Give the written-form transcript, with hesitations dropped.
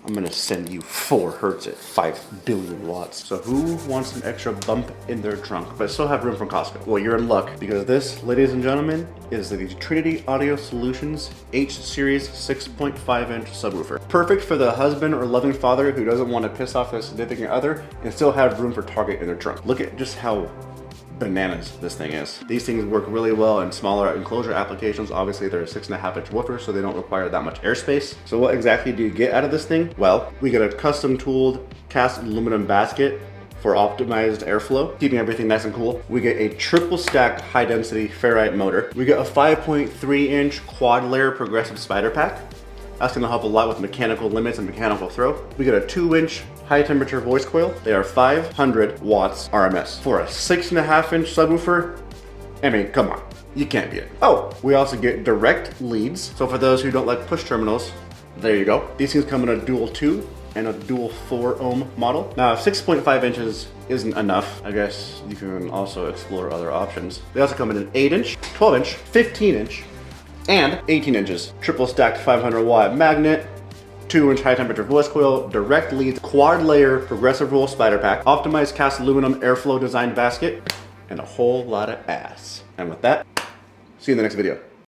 I'm gonna send you 4 hertz at 5 billion watts. So who wants an extra bump in their trunk, but still have room from Costco? Well, you're in luck, because this, ladies and gentlemen, is the Trinity Audio Solutions H series 6.5 inch subwoofer. Perfect for the husband or loving father who doesn't want to piss off their significant other and still have room for Target in their trunk. Look at just how bananas this thing is. These things work really well in smaller enclosure applications. Obviously they're a 6.5 inch woofer, so they don't require that much airspace. So what exactly do you get out of this thing? Well, we get a custom tooled cast aluminum basket for optimized airflow, keeping everything nice and cool. We get a triple stacked high density ferrite motor. We get a 5.3 inch quad layer progressive spider pack. That's gonna help a lot with mechanical limits and mechanical throw. We get a 2 inch high temperature voice coil. They are 500 watts RMS. For a 6.5 inch subwoofer, I mean, come on, you can't beat it. Oh, we also get direct leads. So for those who don't like push terminals, there you go. These things come in a dual 2 and a dual 4 ohm model. Now, if 6.5 inches isn't enough, I guess you can also explore other options. They also come in an 8 inch, 12 inch, 15 inch, and 18 inches. Triple stacked 500 watt magnet, 2 inch high temperature voice coil, direct leads, quad layer progressive roll spider pack, optimized cast aluminum airflow designed basket, and a whole lot of ass. And with that, see you in the next video.